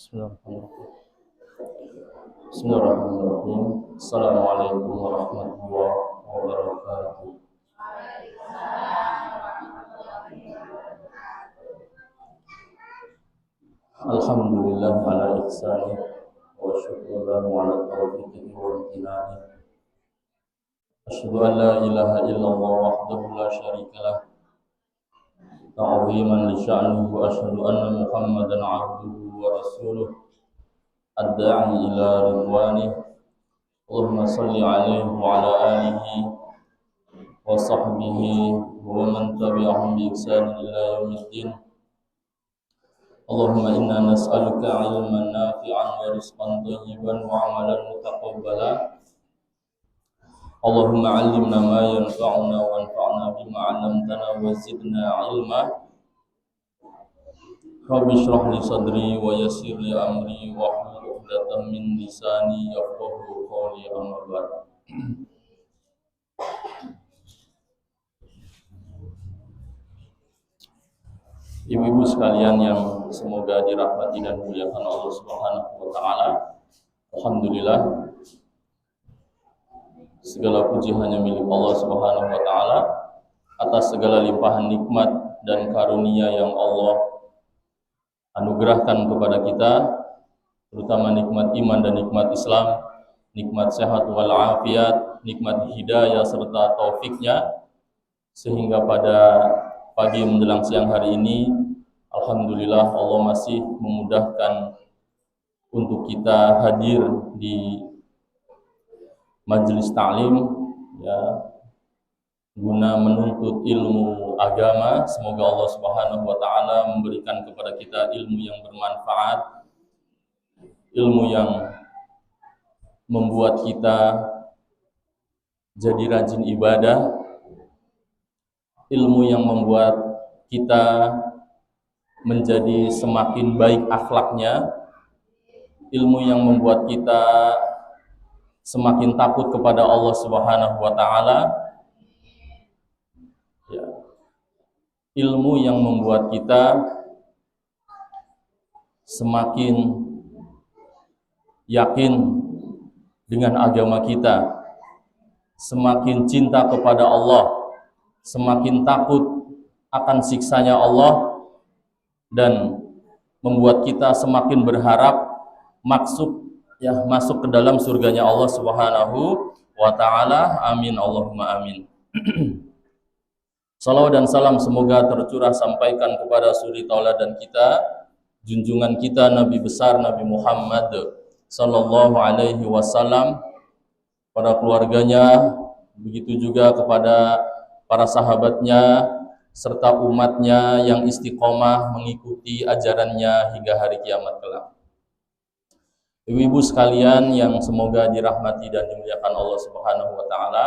Bismillahirrahmanirrahim. Bismillahirrahmanirrahim. Assalamualaikum warahmatullahi wabarakatuh. Alhamdulillah ala ihsani wa syukuran ala taufiqihi wa imtinani. Asyhadu an la ilaha illallah wahdahu la syarika lah ta'ziman li sya'nihi wa asyhadu anna Muhammadan 'abduhu wa rasuluh ad-da'i ila ridwanih. Allahumma salli alaihi wa ala alihi wa sahbihi wa man tabi'ahum bi ihsan ila yaumiddin. Allahumma inna nas'aluka 'ilman nafi'an wa rizqan thayyiban wa 'amalan mutaqabbala. Allahumma 'allimna ma yanfa'una wa anfa'na bima 'allamtana wa zidna 'ilma. Rabbi shrah li sadri wa yassir li amri wa hlul 'uqdatam min lisani yafqahu qawli amma ba'd. Ibu-ibu sekalian yang semoga dirahmati dan dimuliakan Allah Subhanahu wa taala. Alhamdulillah, segala puji hanya milik Allah Subhanahu wa taala atas segala limpahan nikmat dan karunia yang Allah anugerahkan kepada kita, terutama nikmat iman dan nikmat Islam, nikmat sehat wal afiat, nikmat hidayah serta taufiknya, sehingga pada pagi menjelang siang hari ini, alhamdulillah Allah masih memudahkan untuk kita hadir di majelis ta'lim, ya, guna menuntut ilmu agama. Semoga Allah Subhanahu wa taala memberikan kepada kita ilmu yang bermanfaat, ilmu yang membuat kita jadi rajin ibadah, ilmu yang membuat kita menjadi semakin baik akhlaknya, ilmu yang membuat kita semakin takut kepada Allah Subhanahu wa taala, ya, ilmu yang membuat kita semakin yakin dengan agama kita, semakin cinta kepada Allah, semakin takut akan siksanya Allah, dan membuat kita semakin berharap masuk ke dalam surganya Allah Subhanahu wa taala. Amin Allahumma amin. Salawat dan salam semoga tercurah sampaikan kepada suri tauladan kita, junjungan kita Nabi besar Nabi Muhammad sallallahu alaihi wasallam, pada keluarganya, begitu juga kepada para sahabatnya serta umatnya yang istiqomah mengikuti ajarannya hingga hari kiamat kelak. Ibu-ibu sekalian yang semoga dirahmati dan dimuliakan Allah Subhanahu wa taala,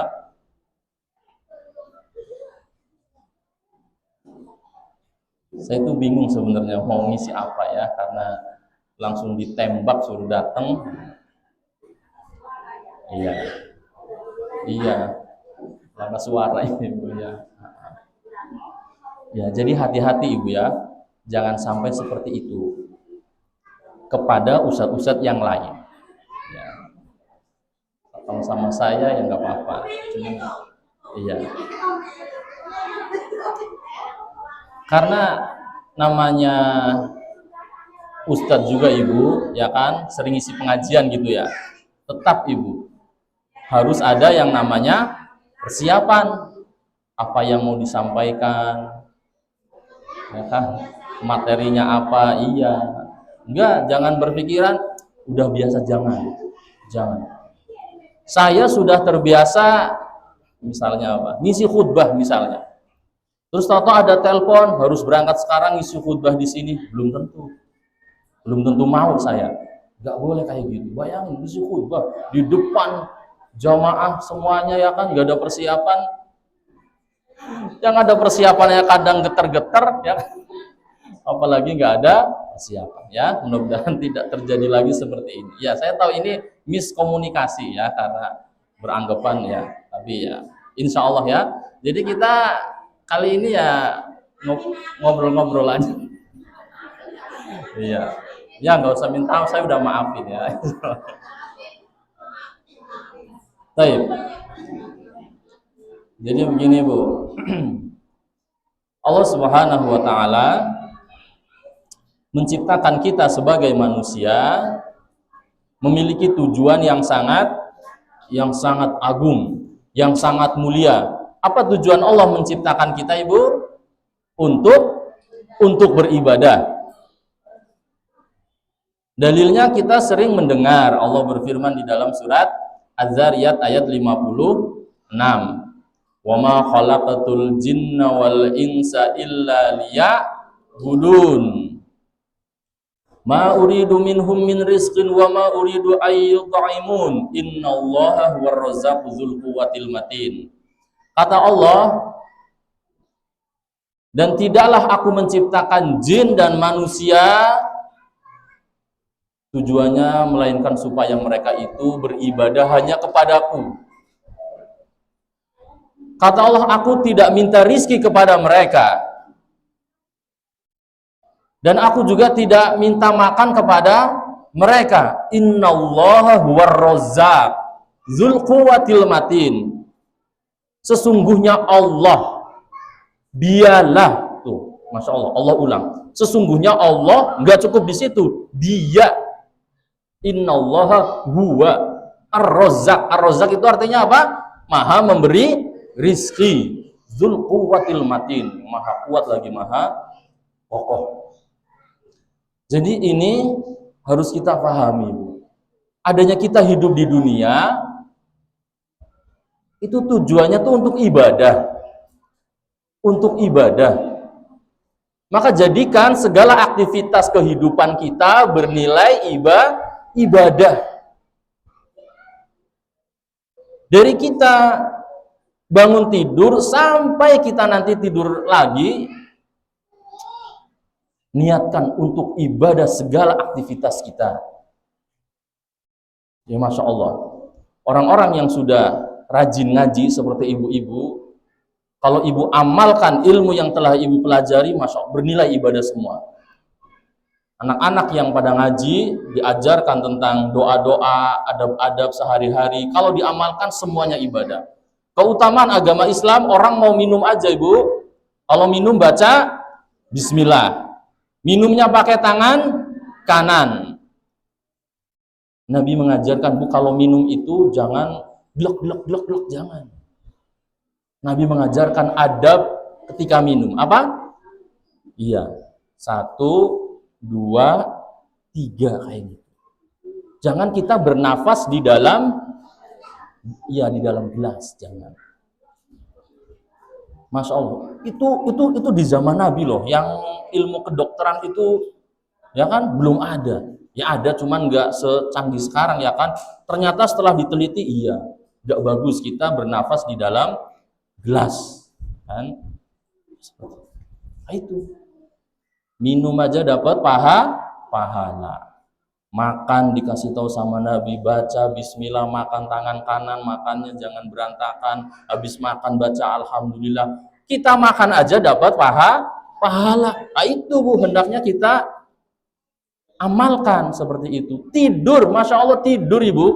saya tuh bingung sebenarnya mau ngisi apa ya, karena langsung ditembak suruh datang. Iya, karena suara ini Bu ya. Ya, jadi hati-hati Ibu ya, jangan sampai seperti itu kepada ustadz-ustadz yang lain. Ya, kalau sama saya ya nggak apa-apa. Iya. Karena namanya ustadz juga Ibu, ya kan, sering isi pengajian gitu ya. Tetap Ibu harus ada yang namanya persiapan, apa yang mau disampaikan, ya kan, materinya apa. Iya, enggak, jangan berpikiran udah biasa, jangan. Saya sudah terbiasa misalnya apa, ngisi khutbah misalnya, terus tahu-tahu ada telepon harus berangkat sekarang ngisi khutbah di sini, belum tentu mau saya. Nggak boleh kayak gitu. Bayangin ngisi khutbah di depan jamaah semuanya, ya kan, nggak ada persiapan. Yang ada persiapannya kadang getar-getar, ya, apalagi nggak ada persiapan, ya. Mudah-mudahan tidak terjadi lagi seperti ini. Ya, saya tahu ini miskomunikasi ya, karena beranggapan ya, tapi ya insya Allah ya. Jadi kita kali ini ya ngobrol-ngobrol aja. Iya, Ya nggak usah minta maaf, saya udah maafin ya. Baik. Jadi begini Bu, Allah Subhanahu wa Ta'ala menciptakan kita sebagai manusia memiliki tujuan yang sangat agung, yang sangat mulia. Apa tujuan Allah menciptakan kita, Ibu? Untuk beribadah. Dalilnya kita sering mendengar Allah berfirman di dalam surat Az-Zariyat ayat 56. Wa ma khalaqatul jinna wal insa illa liya'budun. Ma uridu minhum min rizqin wa ma uridu ay yut'imun. Innallaha huwar razzaqu dzul quwwatil matin. Kata Allah, dan tidaklah aku menciptakan jin dan manusia tujuannya melainkan supaya mereka itu beribadah hanya kepadaku. Kata Allah, aku tidak minta rizki kepada mereka. Dan aku juga tidak minta makan kepada mereka. Innallaha huwar razzaq dzul quwwatil matin. Sesungguhnya Allah, dialah, tuh, Masya Allah, Allah ulang. Sesungguhnya Allah, nggak cukup di situ, Dia. Innallaha huwa ar-razzaq. Ar-razzaq itu artinya apa? Maha memberi rizki. Dzul quwwatil matin, maha kuat lagi maha kokoh. Jadi ini harus kita pahami, Bu. Adanya kita hidup di dunia itu tujuannya tuh untuk ibadah. Untuk ibadah. Maka jadikan segala aktivitas kehidupan kita bernilai ibadah. Dari kita bangun tidur sampai kita nanti tidur lagi, niatkan untuk ibadah segala aktivitas kita. Ya Masya Allah. Orang-orang yang sudah rajin ngaji seperti ibu-ibu, kalau ibu amalkan ilmu yang telah ibu pelajari, Masya Allah, bernilai ibadah semua. Anak-anak yang pada ngaji diajarkan tentang doa-doa, adab-adab sehari-hari. Kalau diamalkan semuanya ibadah. Keutamaan agama Islam, orang mau minum aja, Ibu. Kalau minum baca Bismillah. Minumnya pakai tangan kanan. Nabi mengajarkan, Bu, kalau minum itu jangan glek, jangan. Nabi mengajarkan adab ketika minum. Apa? Iya. 1, 2, 3 kayak gitu. Jangan kita bernafas di dalam gelas, jangan. Masya Allah. Itu di zaman Nabi loh, yang ilmu kedokteran itu ya kan belum ada. Ya ada, cuman nggak secanggih sekarang ya kan. Ternyata setelah diteliti, iya, nggak bagus kita bernafas di dalam gelas, kan? Nah, itu minum aja dapat pahala. Makan dikasih tahu sama Nabi, baca Bismillah, makan tangan kanan, makannya jangan berantakan. Habis makan baca Alhamdulillah. Kita makan aja dapat pahala. Nah, itu Bu, hendaknya kita amalkan seperti itu. Tidur, Masya Allah, tidur Ibu.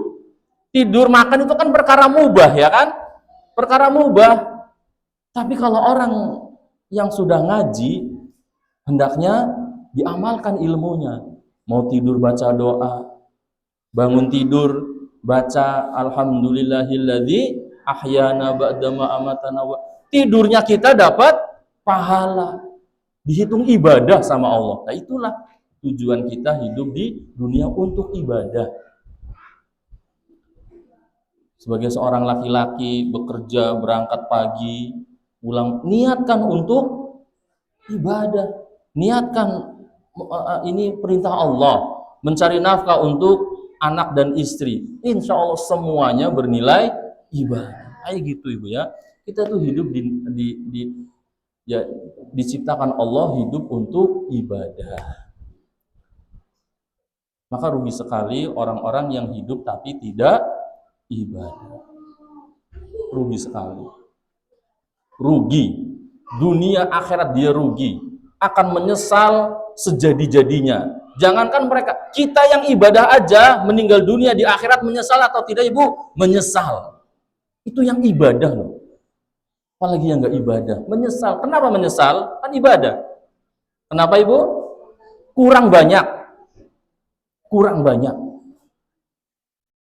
Tidur, makan itu kan perkara mubah ya kan? Perkara mubah. Tapi kalau orang yang sudah ngaji, hendaknya diamalkan ilmunya. Mau tidur baca doa, bangun tidur baca Alhamdulillahilladzi ahyana ba'dama amatana. Tidurnya kita dapat pahala. Dihitung ibadah sama Allah. Nah, itulah tujuan kita hidup di dunia, untuk ibadah. Sebagai seorang laki-laki bekerja, berangkat pagi, pulang, niatkan untuk ibadah. Niatkan, ini perintah Allah, mencari nafkah untuk anak dan istri. Insya Allah semuanya bernilai ibadah. Kayak gitu Ibu ya. Kita tuh hidup diciptakan Allah hidup untuk ibadah. Maka rugi sekali orang-orang yang hidup tapi tidak ibadah. Rugi sekali. Rugi. Dunia akhirat dia rugi. Akan menyesal sejadi-jadinya. Jangankan mereka, kita yang ibadah aja meninggal dunia di akhirat menyesal atau tidak Ibu? Menyesal. Itu yang ibadah loh. Apalagi yang nggak ibadah, menyesal. Kenapa menyesal? Kan ibadah. Kenapa Ibu? Kurang banyak. Kurang banyak.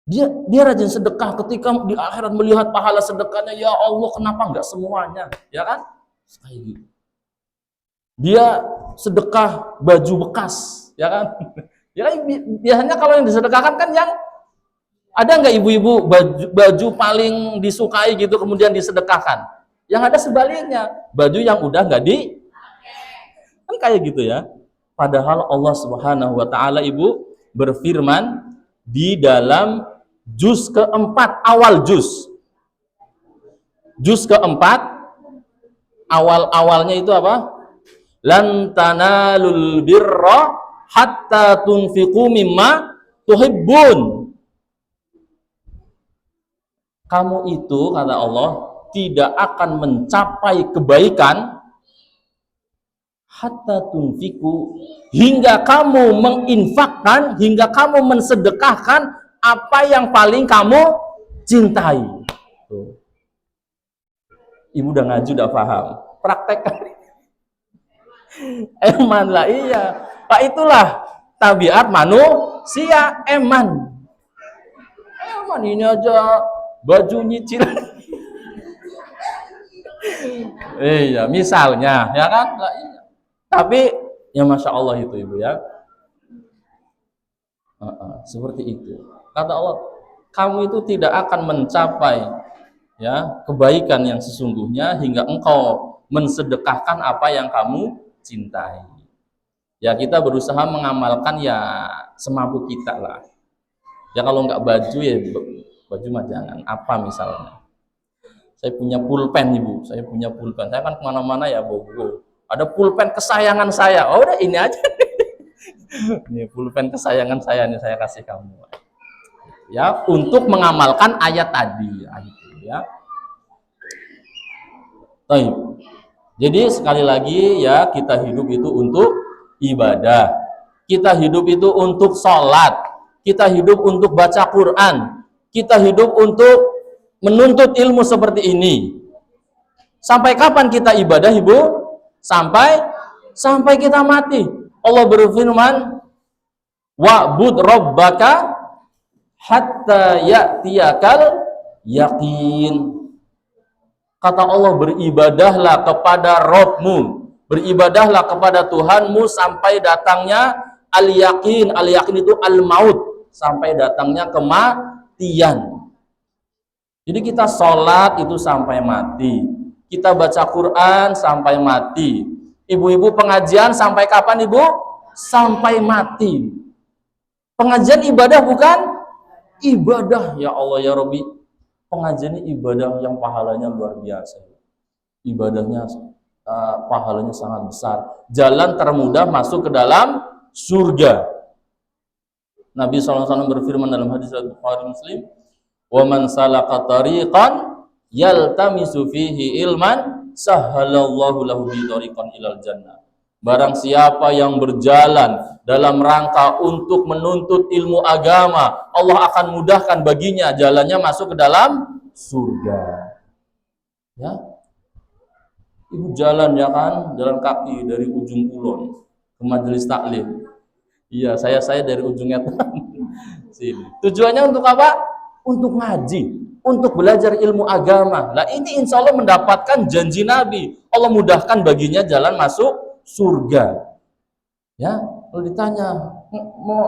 Dia rajin sedekah, ketika di akhirat melihat pahala sedekahnya, ya Allah, kenapa nggak semuanya? Ya kan? Kayak gitu. Dia sedekah baju bekas, ya kan? Ya kan biasanya kalau yang disedekahkan kan yang ada nggak ibu-ibu baju paling disukai gitu kemudian disedekahkan? Yang ada sebaliknya, baju yang udah nggak kan kayak gitu ya. Padahal Allah Subhanahu wa taala Ibu berfirman di dalam juz keempat, awal juz. Juz keempat, awal-awalnya itu apa? Lan tanalul birra hatta tunfiqu mimma tuhibbun. Kamu itu, kata Allah, tidak akan mencapai kebaikan hatta tunfiqu, hingga kamu menginfakkan, hingga kamu mensedekahkan apa yang paling kamu cintai. Tuh. Ibu udah ngaji udah paham, praktekkan. Eman lah, iya Pak, itulah tabiat manusia. Eman ini aja baju nyicil. Iya, misalnya ya kan. Iya. Tapi ya Masya Allah itu Ibu ya, seperti itu. Kata Allah, kamu itu tidak akan mencapai ya kebaikan yang sesungguhnya hingga engkau mensedekahkan apa yang kamu cintai. Ya kita berusaha mengamalkan ya semampu kita lah. Ya kalau nggak baju ya baju mah jangan. Apa misalnya? Saya punya pulpen Ibu, saya punya pulpen. Saya kan kemana-mana ya bogo. Ada pulpen kesayangan saya. Oh udah ini aja. Ini pulpen kesayangan saya nih, saya kasih kamu. Ya untuk mengamalkan ayat tadi. Ya. Baik. Jadi sekali lagi ya, kita hidup itu untuk ibadah, kita hidup itu untuk sholat, kita hidup untuk baca Quran, kita hidup untuk menuntut ilmu seperti ini. Sampai kapan kita ibadah Ibu? Sampai kita mati. Allah berfirman, wa'bud rabbaka hatta ya'tiyakal yaqin. Kata Allah, beribadahlah kepada Rabbmu, beribadahlah kepada Tuhanmu sampai datangnya al-yakin. Al-yakin itu al-maut, sampai datangnya kematian. Jadi kita sholat itu sampai mati, kita baca Quran sampai mati. Ibu-ibu pengajian sampai kapan Ibu? Sampai mati. Pengajian ibadah bukan? Ibadah, ya Allah ya Rabbi. Pengajian ini ibadah yang pahalanya luar biasa. Ibadahnya pahalanya sangat besar. Jalan termudah masuk ke dalam surga. Nabi SAW berfirman dalam hadis Bukhari Muslim, "Wa man salaka tariqan yaltamisu fihi ilman, sahhalallahu lahu bi tariqan ilal jannah." Barang siapa yang berjalan dalam rangka untuk menuntut ilmu agama, Allah akan mudahkan baginya jalannya masuk ke dalam surga. Ya, Ibu jalan ya kan, jalan kaki dari ujung kulon ke majelis taklim. Iya, saya dari ujungnya sini. Tujuannya untuk apa? Untuk ngaji, untuk belajar ilmu agama. Nah ini insya Allah mendapatkan janji Nabi. Allah mudahkan baginya jalan masuk surga. Ya, kalau ditanya mau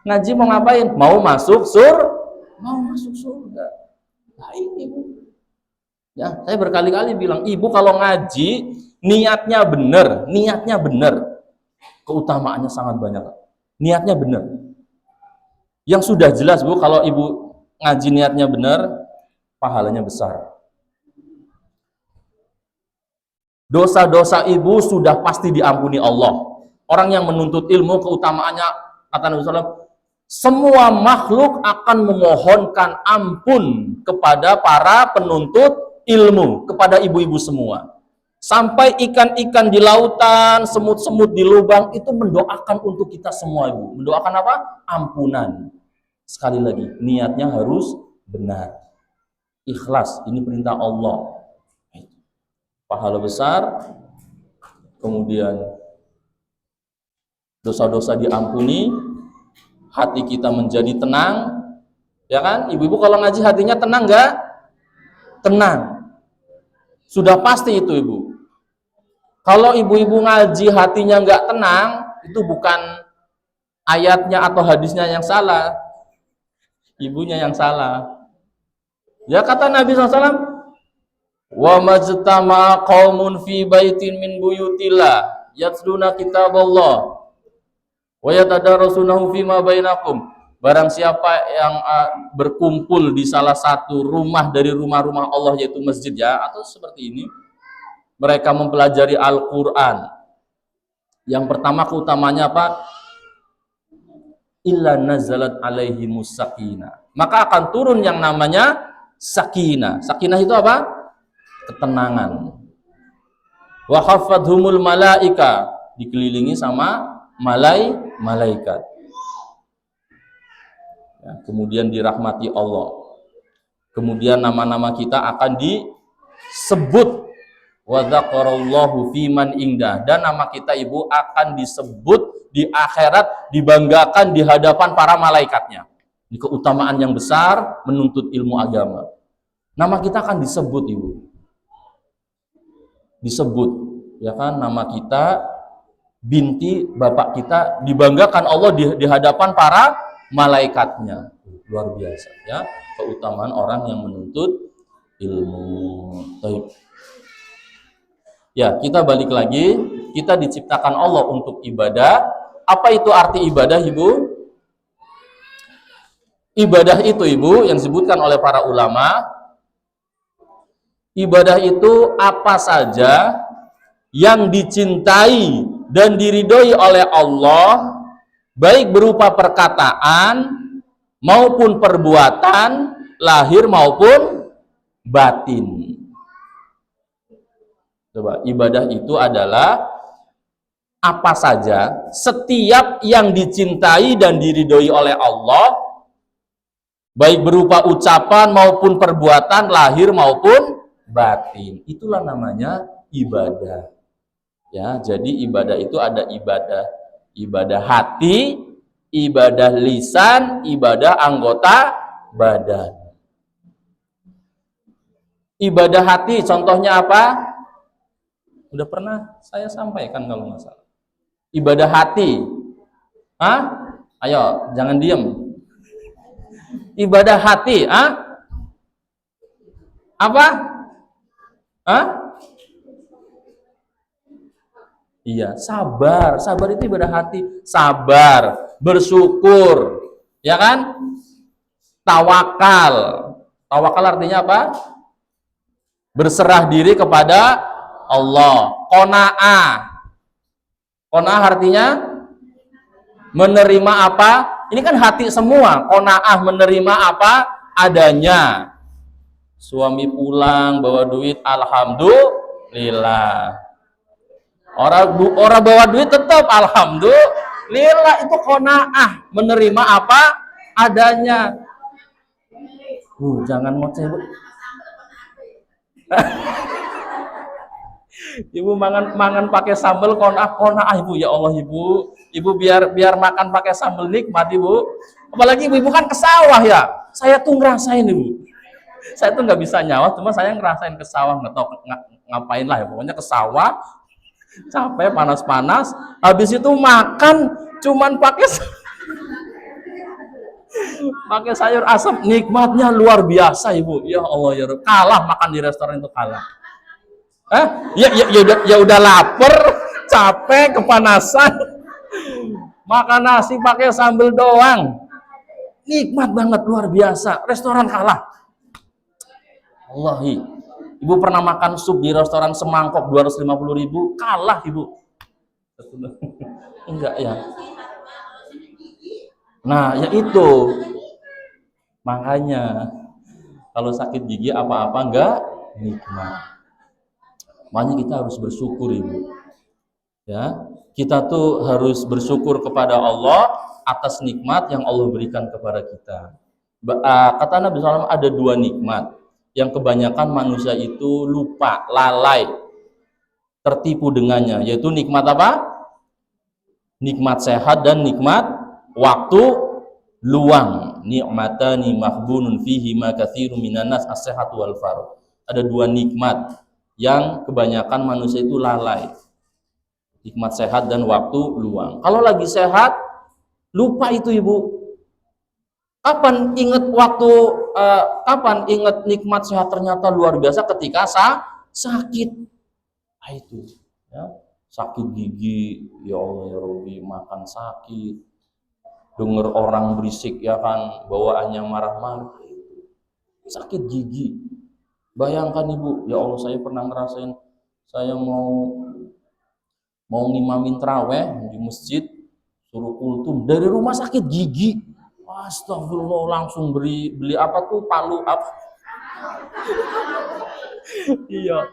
ngaji mau ngapain? Mau masuk surga. Nah ini Bu. Ya, saya berkali-kali bilang, Ibu kalau ngaji niatnya benar, keutamaannya sangat banyak. Niatnya benar. Yang sudah jelas Bu, kalau Ibu ngaji niatnya benar, pahalanya besar. Dosa-dosa Ibu sudah pasti diampuni Allah. Orang yang menuntut ilmu, keutamaannya, kata Nabi SAW, semua makhluk akan memohonkan ampun kepada para penuntut ilmu, kepada ibu-ibu semua. Sampai ikan-ikan di lautan, semut-semut di lubang itu mendoakan untuk kita semua, Ibu. Mendoakan apa? Ampunan. Sekali lagi, niatnya harus benar. Ikhlas, ini perintah Allah. Pahala besar, kemudian dosa-dosa diampuni, hati kita menjadi tenang, ya kan? Ibu-ibu kalau ngaji hatinya tenang nggak? Tenang. Sudah pasti itu, Ibu. Kalau ibu-ibu ngaji hatinya nggak tenang, itu bukan ayatnya atau hadisnya yang salah, ibunya yang salah. Ya kata Nabi SAW, wa majtama qaumun fi baitin min buyutillah yatluna kitaballah wa yatadarasunahu fima bainakum. Barang siapa yang berkumpul di salah satu rumah dari rumah-rumah Allah, yaitu masjid, ya, atau seperti ini, mereka mempelajari Al-Quran. Yang pertama keutamanya apa? Illa nazalat alaihimus sakinah. Maka akan turun yang namanya sakinah. Sakinah itu apa? Ketenangan. Wa khaffadhumul malaika, dikelilingi sama malaikat. Ya, kemudian dirahmati Allah. Kemudian nama-nama kita akan disebut. Wa dzaqarallahu fiman indah, dan nama kita, Ibu, akan disebut di akhirat, dibanggakan di hadapan para malaikatnya. Ini keutamaan yang besar menuntut ilmu agama. Nama kita akan disebut, Ibu. Disebut, ya kan, nama kita, binti bapak kita dibanggakan Allah di hadapan para malaikatnya. Luar biasa, ya, keutamaan orang yang menuntut ilmu. Baik. Ya, kita balik lagi, kita diciptakan Allah untuk ibadah. Apa itu arti ibadah, Ibu? Ibadah itu, Ibu, yang disebutkan oleh para ulama, ibadah itu apa saja yang dicintai dan diridhoi oleh Allah, baik berupa perkataan maupun perbuatan, lahir maupun batin. Coba, ibadah itu adalah apa saja, setiap yang dicintai dan diridhoi oleh Allah, baik berupa ucapan maupun perbuatan, lahir maupun batin. Itulah namanya ibadah. Ya, jadi ibadah itu ada ibadah hati, ibadah lisan, ibadah anggota badan. Ibadah hati contohnya apa? Udah pernah saya sampaikan kalau nggak salah. Ibadah hati. Hah? Ayo, jangan diem. Ibadah hati, apa? Iya, sabar. Sabar itu ibadah hati. Sabar, bersyukur, ya kan? Tawakal. Tawakal artinya apa? Berserah diri kepada Allah. Qanaah. Qanaah artinya menerima apa? Ini kan hati semua. Qanaah, menerima apa adanya. Suami pulang bawa duit, alhamdulillah. Orang bawa duit tetap alhamdulillah. Itu qanaah, menerima apa adanya. Jangan ngoceh, Bu. Ibu mangan pakai sambal qanaah Ibu, ya Allah, Ibu biar makan pakai sambal nikmat, Ibu. Apalagi ibu kan ke sawah, ya. Saya tuh ngerasain, Ibu. Saya tuh nggak bisa nyawa, cuma saya ngerasain ke sawah, nggak tahu ngapain lah ya, pokoknya ke sawah, capek, panas-panas, habis itu makan cuman pakai sayur asam, nikmatnya luar biasa, Ibu. Ya Allah, ya Rabb. Kalah makan di restoran itu, kalah. Ya udah lapar, capek, kepanasan, makan nasi pakai sambal doang, nikmat banget, luar biasa. Restoran kalah. Wallahi, Ibu pernah makan sup di restoran semangkok 250.000, kalah, Ibu. Enggak ya. Nah, ya itu. Makanya kalau sakit gigi apa-apa enggak nikmat. Makanya kita harus bersyukur Ibu. Ya, kita tuh harus bersyukur kepada Allah atas nikmat yang Allah berikan kepada kita. Kata Nabi SAW ada dua nikmat yang kebanyakan manusia itu lupa, lalai, tertipu dengannya, yaitu nikmat apa? Nikmat sehat dan nikmat waktu luang. Ni'matani mahbunun fihi ma katsirun minan nas as-sihhatu wal faragh. Ada dua nikmat yang kebanyakan manusia itu lalai. Nikmat sehat dan waktu luang. Kalau lagi sehat, lupa itu Ibu. Kapan ingat kapan ingat nikmat sehat ternyata luar biasa ketika sakit. Nah, itu ya. Sakit gigi, ya Allah ya Rabbi, makan sakit. Dengar orang berisik ya kan, bawaannya marah-marah. Sakit gigi. Bayangkan Ibu, ya Allah saya pernah ngerasain saya mau ngimamin traweh di masjid, suruh kultum dari rumah sakit gigi. Astagfirullah, langsung beli apa tuh, palu apa. Iya.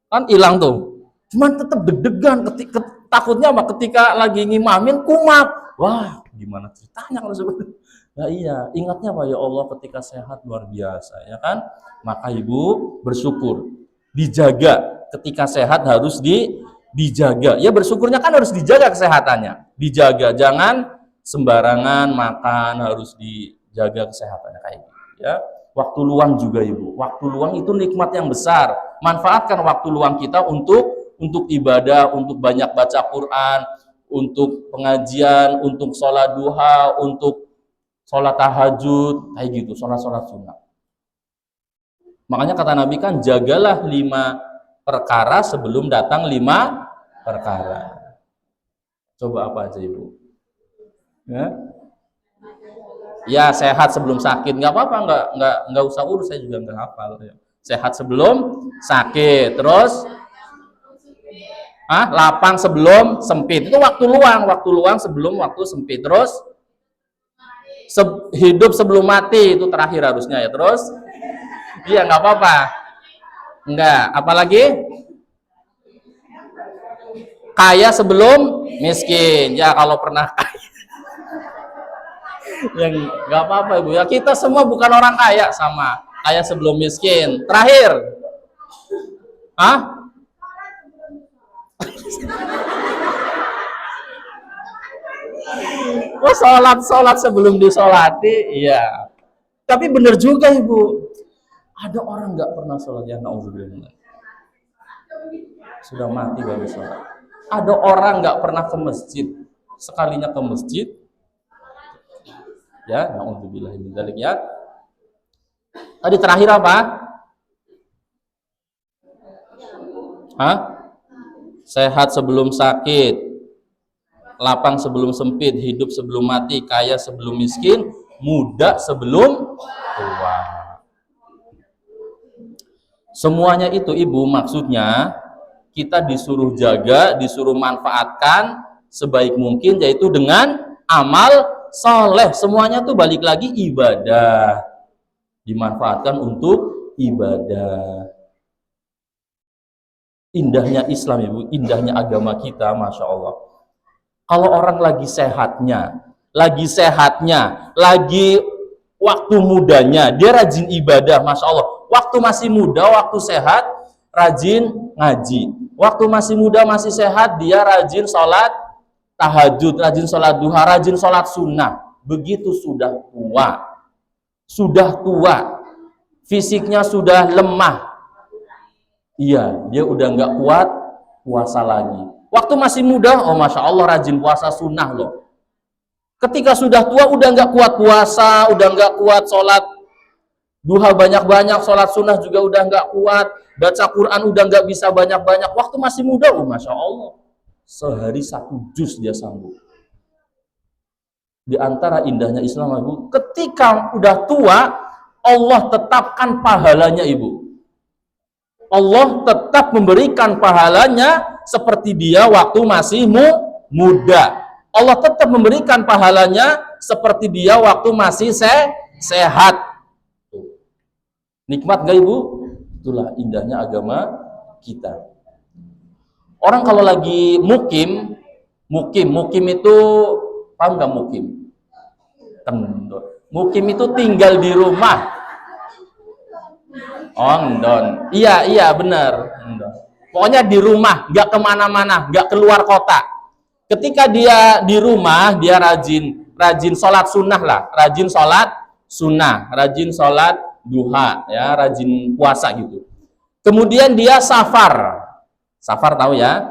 Kan hilang tuh. Cuman tetap deg-degan takutnya apa ketika lagi ngimamin kumat. Wah, gimana ceritanya kalau seperti itu? Nah iya, ingatnya Pak ya Allah ketika sehat luar biasa ya kan? Maka Ibu bersyukur. Dijaga ketika sehat harus dijaga. Ya bersyukurnya kan harus dijaga kesehatannya. Dijaga, jangan sembarangan makan, harus dijaga kesehatannya kayak gitu ya. Waktu luang juga Ibu. Waktu luang itu nikmat yang besar. Manfaatkan waktu luang kita untuk ibadah, untuk banyak baca Quran, untuk pengajian, untuk sholat duha, untuk sholat tahajud, kayak gitu, sholat sunnah. Makanya kata Nabi kan, jagalah 5 perkara sebelum datang 5 perkara. Coba apa aja Ibu? Ya sehat sebelum sakit, nggak apa-apa, nggak usah urus, saya juga nggak hafal. Sehat sebelum sakit, terus lapang sebelum sempit, itu waktu luang sebelum waktu sempit. Terus hidup sebelum mati, itu terakhir harusnya ya. Terus iya nggak apa-apa, nggak, apalagi kaya sebelum miskin ya, kalau pernah kaya yang nggak apa-apa Ibu ya, kita semua bukan orang kaya, sama kaya sebelum miskin. Terakhir oh sholat sebelum disolati, iya. Tapi benar juga Ibu, ada orang nggak pernah sholat ya, naudzubillah, sudah mati baru sholat. Ada orang nggak pernah ke masjid, sekalinya ke masjid ya, naudzubillah min dzalik ya. Tadi terakhir apa? Sehat sebelum sakit, lapang sebelum sempit, hidup sebelum mati, kaya sebelum miskin, muda sebelum tua. Semuanya itu Ibu, maksudnya kita disuruh jaga, disuruh manfaatkan sebaik mungkin, yaitu dengan amal soleh. Semuanya tuh balik lagi ibadah, dimanfaatkan untuk ibadah. Indahnya Islam Ibu, indahnya agama kita, Masya Allah. Kalau orang lagi sehatnya, lagi waktu mudanya, dia rajin ibadah, Masya Allah. Waktu masih muda, waktu sehat, rajin ngaji. Waktu masih muda, masih sehat, dia rajin sholat tahajud, rajin sholat duha, rajin sholat sunnah. Begitu sudah tua, fisiknya sudah lemah, iya, dia udah nggak kuat puasa lagi. Waktu masih muda, oh Masya Allah, rajin puasa sunnah loh. Ketika sudah tua, udah nggak kuat puasa, udah nggak kuat sholat duha banyak-banyak, sholat sunnah juga udah nggak kuat, baca Quran udah nggak bisa banyak-banyak. Waktu masih muda, oh Masya Allah, sehari 1 juz dia sanggup. Di antara indahnya Islam Ibu, ketika udah tua, Allah tetapkan pahalanya Ibu. Allah tetap memberikan pahalanya seperti dia waktu masih muda. Allah tetap memberikan pahalanya seperti dia waktu masih sehat. Nikmat gak Ibu? Itulah indahnya agama kita. Orang kalau lagi mukim itu, paham nggak mukim? Mukim itu tinggal di rumah. Oh, ndon. Iya, benar. Ndon. Pokoknya di rumah, nggak kemana-mana, nggak keluar kota. Ketika dia di rumah, dia rajin sholat sunnah lah, rajin sholat sunnah, rajin sholat duha, ya, rajin puasa gitu. Kemudian dia safar tahu ya,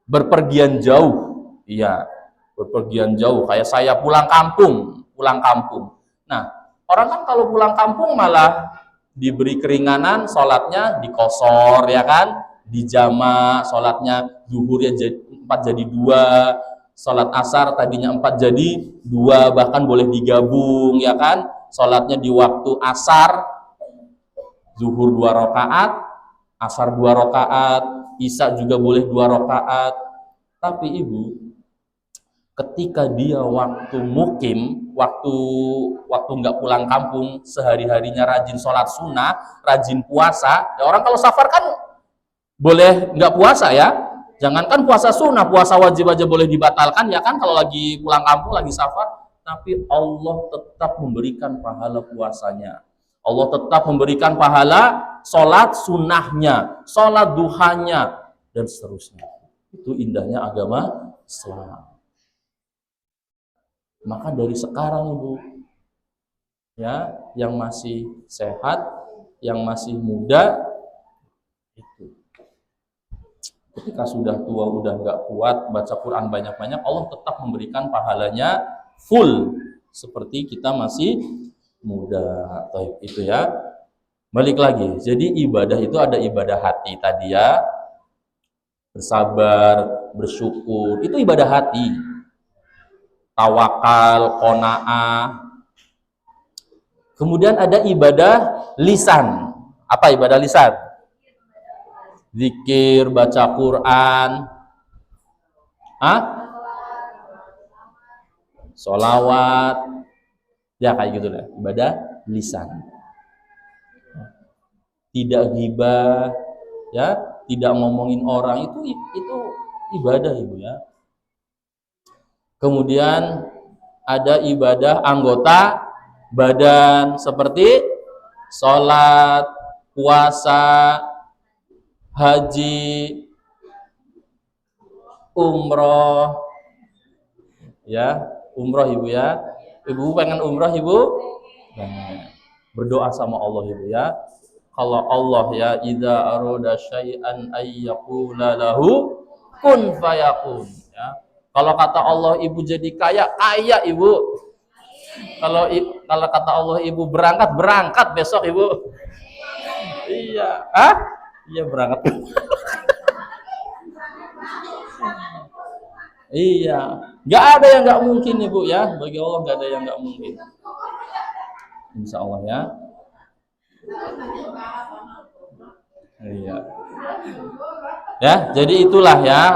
berpergian jauh, iya, berpergian jauh. Kayak saya pulang kampung. Nah, orang kan kalau pulang kampung malah diberi keringanan, sholatnya dikosor, ya kan, dijama, sholatnya duhur ya 4 jadi 2, sholat asar tadinya 4 jadi 2, bahkan boleh digabung, ya kan, sholatnya di waktu asar, zuhur 2 rakaat, asar 2 rakaat, isya juga boleh 2 rakaat. Tapi ibu, ketika dia waktu mukim, waktu nggak pulang kampung, sehari-harinya rajin sholat sunnah, rajin puasa, ya orang kalau safar kan boleh nggak puasa ya, jangankan puasa sunnah, puasa wajib aja boleh dibatalkan, ya kan, kalau lagi pulang kampung, lagi safar. Tapi Allah tetap memberikan pahala puasanya, Allah tetap memberikan pahala sholat sunnahnya, sholat duhanya, dan seterusnya. Itu indahnya agama Islam. Maka dari sekarang ibu, ya, yang masih sehat, yang masih muda, itu ketika sudah tua, udah nggak kuat baca Quran banyak-banyak, Allah tetap memberikan pahalanya full seperti kita masih muda. Itu ya. Balik lagi, jadi ibadah itu ada ibadah hati tadi ya, bersabar, bersyukur, itu ibadah hati. Tawakal, qanaah. Kemudian ada ibadah lisan. Apa ibadah lisan? Zikir, baca Quran, sholawat, ya kayak gitu lah, ibadah lisan. Tidak ghibah, ya, tidak ngomongin orang, itu ibadah ibu ya. Kemudian ada ibadah anggota badan seperti sholat, puasa, haji, umroh, ya, umroh ibu ya. Ibu pengen umroh ibu? Berdoa sama Allah ibu ya. Kalau Allah ya, idza arada syai'an ayyaqula lahu kun fayakun, ya. Kalau kata Allah ibu jadi kaya ibu. Kalau kata Allah ibu berangkat besok ibu. Iya, iya berangkat. Iya, nggak ada yang nggak mungkin ibu ya. Bagi Allah nggak ada yang nggak mungkin. Insya Allah ya. Iya. Ya, jadi itulah ya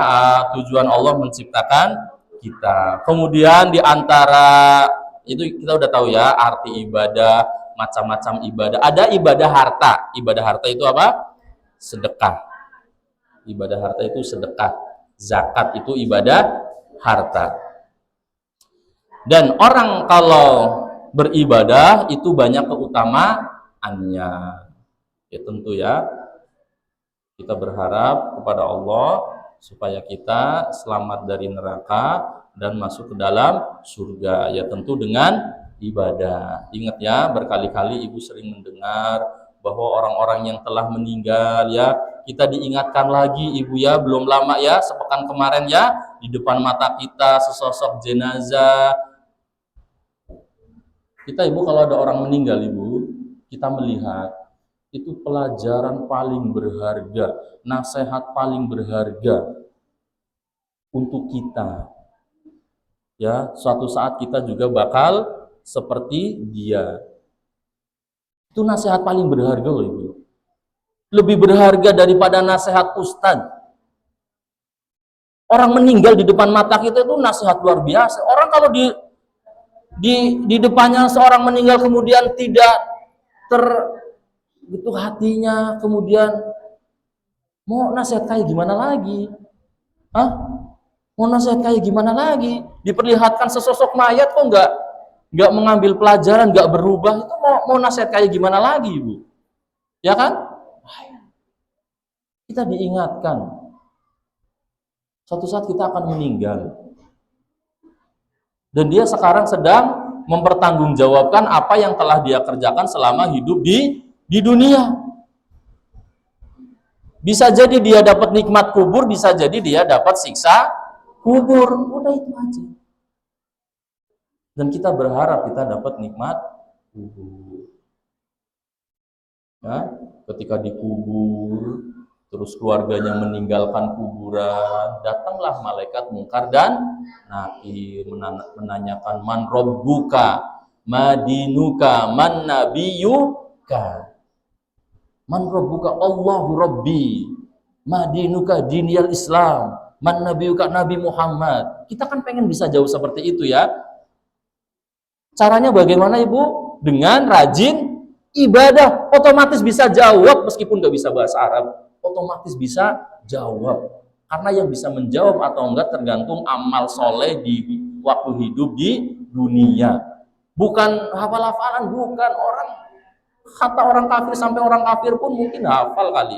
tujuan Allah menciptakan kita. Kemudian di antara itu kita udah tahu ya arti ibadah, macam-macam ibadah. Ada ibadah harta. Ibadah harta itu apa? Sedekah. Ibadah harta itu sedekah. Zakat itu ibadah harta. Dan orang kalau beribadah itu banyak keutamaannya. Ya tentu ya. Kita berharap kepada Allah supaya kita selamat dari neraka dan masuk ke dalam surga, ya tentu dengan ibadah. Ingat ya, berkali-kali ibu sering mendengar bahwa orang-orang yang telah meninggal ya, kita diingatkan lagi ibu ya, belum lama ya, sepekan kemarin ya, di depan mata kita sesosok jenazah. Kita ibu kalau ada orang meninggal ibu, kita melihat itu pelajaran paling berharga, nasihat paling berharga untuk kita. Ya, suatu saat kita juga bakal seperti dia. Itu nasihat paling berharga loh ibu. Lebih berharga daripada nasihat ustadz. Orang meninggal di depan mata kita itu nasihat luar biasa. Orang kalau di depannya seorang meninggal kemudian tidak itu hatinya, kemudian mau nasihat kayak gimana lagi? Hah? Mau nasihat kayak gimana lagi? Diperlihatkan sesosok mayat kok nggak mengambil pelajaran, nggak berubah, itu mau nasihat kayak gimana lagi, Ibu? Ya kan? Kita diingatkan suatu saat kita akan meninggal. Dan dia sekarang sedang mempertanggungjawabkan apa yang telah dia kerjakan selama hidup di dunia. Bisa jadi dia dapat nikmat kubur, bisa jadi dia dapat siksa kubur. Udah itu aja. Dan kita berharap kita dapat nikmat kubur. Ya, ketika dikubur, terus keluarganya meninggalkan kuburan, datanglah malaikat Munkar dan Nakir menanyakan, man rabbuka, madinuka, man nabiyuka. Man rabbuka, Allahu rabbi, madinuka diniyal Islam, man nabiyuka, Nabi Muhammad. Kita kan pengen bisa jauh seperti itu ya. Caranya bagaimana, Ibu? Dengan rajin ibadah, otomatis bisa jawab meskipun nggak bisa bahasa Arab, otomatis bisa jawab. Karena yang bisa menjawab atau enggak tergantung amal soleh di waktu hidup di dunia. Bukan hafal-hafalan, bukan orang kata orang kafir sampai orang kafir pun mungkin hafal kali.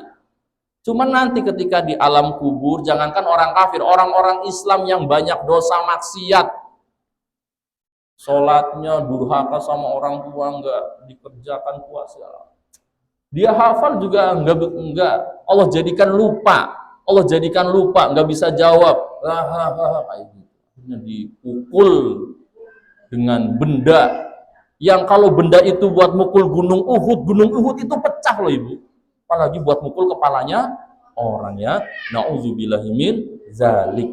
Cuman nanti ketika di alam kubur, jangankan orang kafir, orang-orang Islam yang banyak dosa maksiat, sholatnya durhaka sama orang tua, enggak dikerjakan puasa, dia hafal juga enggak, Allah jadikan lupa, enggak bisa jawab, kayak gitu. Akhirnya dipukul dengan benda yang kalau benda itu buat mukul gunung Uhud itu pecah loh, Ibu. Apalagi buat mukul kepalanya orang, ya. Nauzubillahi min zalik.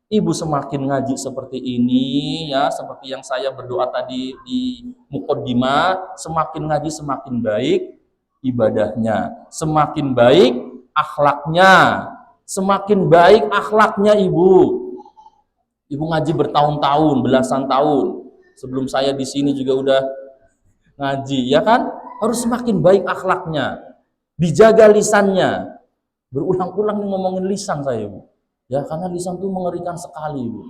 Ibu semakin ngaji seperti ini, ya, seperti yang saya berdoa tadi di muqaddimah, semakin ngaji semakin baik ibadahnya, semakin baik akhlaknya, Ibu. Ibu ngaji bertahun-tahun, belasan tahun. Sebelum saya di sini juga udah ngaji, ya kan? Harus semakin baik akhlaknya, dijaga lisannya. Berulang-ulang nih ngomongin lisan saya, Bu. Ya, karena lisan itu mengerikan sekali, Bu.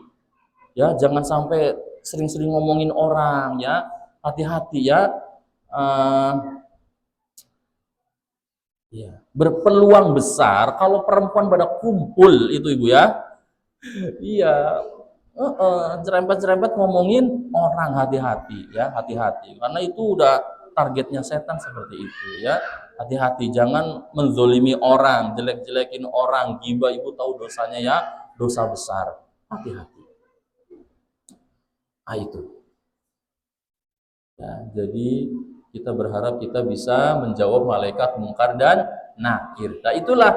Ya, jangan sampai sering-sering ngomongin orang, ya. Hati-hati, ya. Ya, berpeluang besar kalau perempuan pada kumpul itu, Ibu, ya. Iya. Cerempet-cerempet ngomongin orang, hati-hati, ya, hati-hati. Karena itu udah targetnya setan seperti itu, ya. Hati-hati, jangan menzolimi orang, jelek-jelekin orang, ghibah. Ibu tahu dosanya, ya, dosa besar. Hati-hati. Itu. Ya, jadi kita berharap kita bisa menjawab malaikat Munkar dan Nakir. Nah, itulah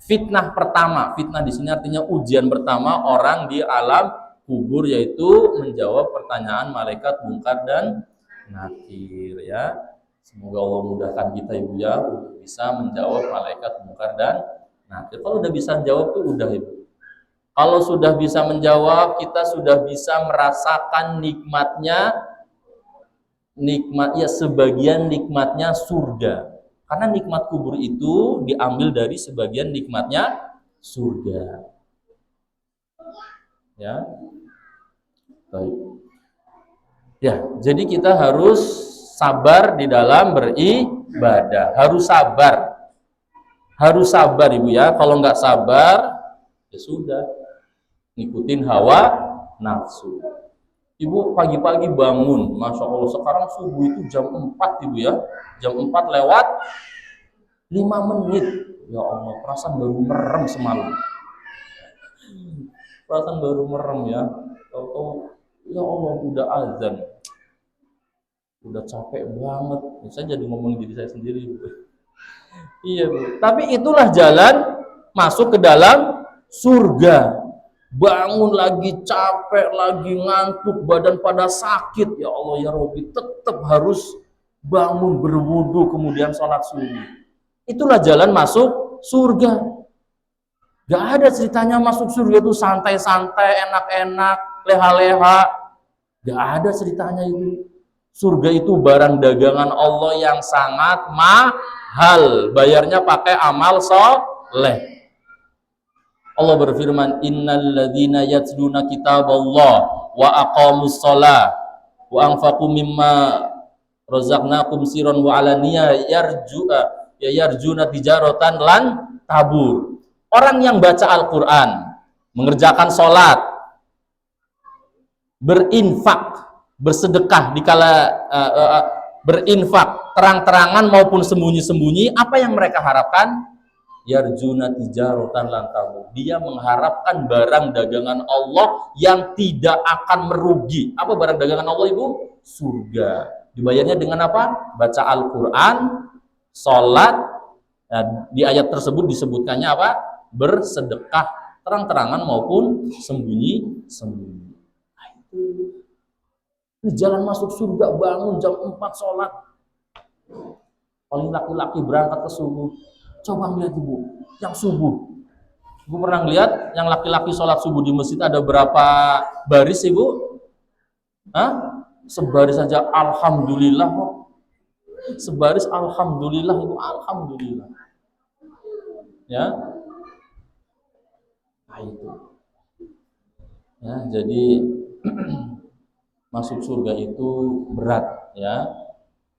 fitnah pertama. Fitnah di sini artinya ujian pertama orang di alam kubur, yaitu menjawab pertanyaan malaikat Munkar dan Nakir, ya. Semoga Allah mudahkan kita, Ibu, ya, untuk bisa menjawab malaikat Munkar dan Nakir. Kalau udah bisa jawab tuh udah, Ibu. Kalau sudah bisa menjawab, kita sudah bisa merasakan sebagian nikmatnya surga. Karena nikmat kubur itu diambil dari sebagian nikmatnya surga. Ya. Baik. Ya, jadi kita harus sabar di dalam beribadah. Harus sabar, Ibu, ya. Kalau nggak sabar, ya sudah, ngikutin hawa nafsu. Ibu pagi-pagi bangun, Masya Allah, sekarang subuh itu jam 4, Ibu, ya. Jam 4 lewat 5 menit. Ya Allah, perasaan baru merem semalam. Ya. Tahu-tahu, ya Allah, udah azan. Udah capek banget. Saya jadi ngomong diri saya sendiri, Bu. Iya, Bu. Tapi itulah jalan masuk ke dalam surga. Bangun lagi capek, lagi ngantuk, badan pada sakit. Ya Allah, ya Rabbi, tetap harus bangun, berwudu, kemudian sholat subuh. Itulah jalan masuk surga. Gak ada ceritanya masuk surga itu santai-santai, enak-enak, leha-leha. Gak ada ceritanya itu. Surga itu barang dagangan Allah yang sangat mahal. Bayarnya pakai amal soleh. Allah berfirman, innal ladzina yatluna kitaballah wa aqamus shalah wa anfaqu mimma razaqnakum sirran wa alaniyah yarjuna tijaratan lan tabur. Orang yang baca Al-Qur'an, mengerjakan sholat, berinfak, bersedekah dikala berinfak terang-terangan maupun sembunyi-sembunyi, apa yang mereka harapkan? Yarjuna tijaratan lan tabur. Dia mengharapkan barang dagangan Allah yang tidak akan merugi. Apa barang dagangan Allah, Ibu? Surga. Dibayarnya dengan apa? Baca Al-Qur'an, sholat. Nah, di ayat tersebut disebutkannya apa? Bersedekah terang-terangan maupun sembunyi-sembunyi. Nah, ini jalan masuk surga, bangun jam 4 sholat. Paling laki-laki berangkat ke subuh. Coba lihat Ibu, yang subuh. Ibu pernah lihat yang laki-laki sholat subuh di masjid ada berapa baris, Ibu? Hah? Sebaris saja alhamdulillah kok. Sebaris alhamdulillah, Ibu, alhamdulillah. Ya. Nah itu. Ya, jadi masuk surga itu berat, ya.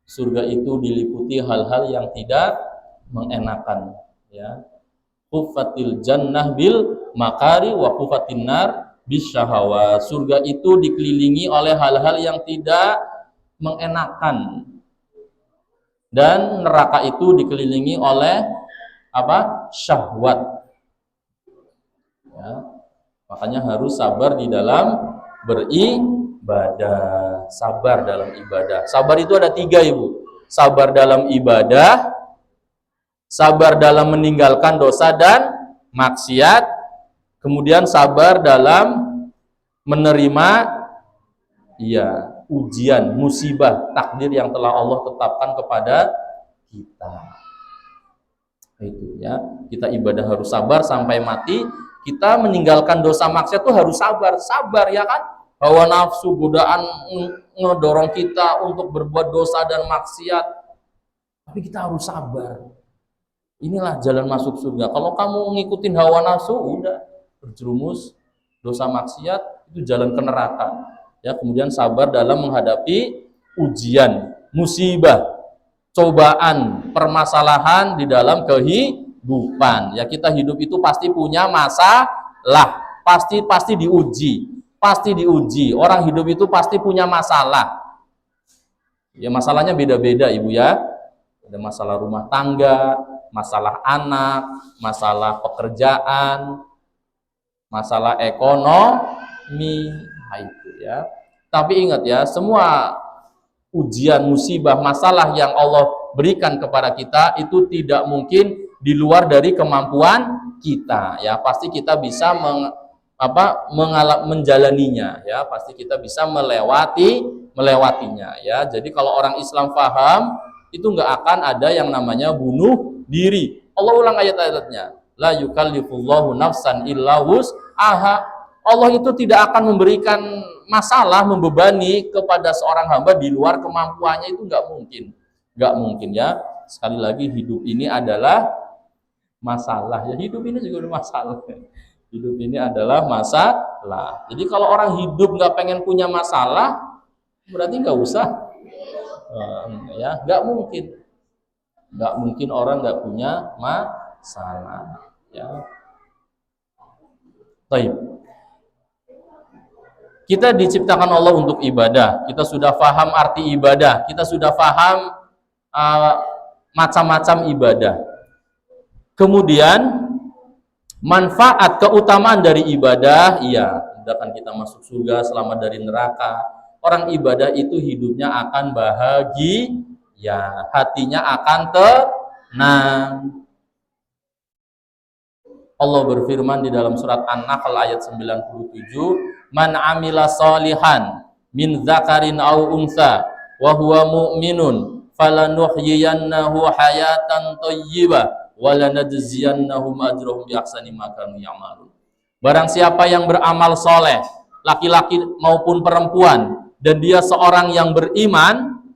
Surga itu diliputi hal-hal yang tidak mengenakan, ya. Hufatil jannah bil makari wa hufatin nar bisyahawat. Surga itu dikelilingi oleh hal-hal yang tidak mengenakan, dan neraka itu dikelilingi oleh apa? Syahwat. Ya. Makanya harus sabar di dalam beribadah. Sabar dalam ibadah. Sabar itu ada 3, Ibu. Sabar dalam ibadah, sabar dalam meninggalkan dosa dan maksiat, kemudian sabar dalam menerima ujian, musibah, takdir yang telah Allah tetapkan kepada kita. Itu ya, kita ibadah harus sabar sampai mati. Kita meninggalkan dosa maksiat itu harus sabar ya kan? Hawa nafsu, godaan ngedorong kita untuk berbuat dosa dan maksiat, tapi kita harus sabar. Inilah jalan masuk surga. Kalau kamu ngikutin hawa nafsu, udah terjerumus dosa maksiat, itu jalan ke neraka. Ya, kemudian sabar dalam menghadapi ujian, musibah, cobaan, permasalahan di dalam kehidupan. Ya, kita hidup itu pasti punya masalah, pasti diuji. Orang hidup itu pasti punya masalah. Ya, masalahnya beda-beda, Ibu ya. Ada masalah rumah tangga, masalah anak, masalah pekerjaan, masalah ekonomi, itu ya. Tapi ingat ya, semua ujian, musibah, masalah yang Allah berikan kepada kita itu tidak mungkin di luar dari kemampuan kita. Ya, pasti kita bisa menjalaninya. Ya, pasti kita bisa melewatinya. Ya, jadi kalau orang Islam paham, itu nggak akan ada yang namanya bunuh diri. Allah ulang ayat-ayatnya. La yukallifullahu nafsan illa wus'aha. Allah itu tidak akan memberikan masalah, membebani kepada seorang hamba di luar kemampuannya, itu nggak mungkin ya. Sekali lagi, hidup ini adalah masalah. Ya, hidup ini juga masalah. Hidup ini adalah masalah. Jadi kalau orang hidup nggak pengen punya masalah, berarti nggak usah. Ya, nggak mungkin orang nggak punya masalah. Ya. Baik. Kita diciptakan Allah untuk ibadah. Kita sudah paham arti ibadah. Kita sudah paham macam-macam ibadah. Kemudian manfaat, keutamaan dari ibadah, akan kita masuk surga, selamat dari neraka. Orang ibadah itu hidupnya akan bahagia, hatinya akan tenang. Allah berfirman di dalam surat An-Nahl ayat 97, "Man 'amila sholihan min dzakarin aw untha wa huwa mu'minun falanuhyiyannahu hayatan thayyibah wa lanajziyannahum ajrahum bi ahsani ma kanu ya'malun." Barang siapa yang beramal soleh, laki-laki maupun perempuan, dan dia seorang yang beriman,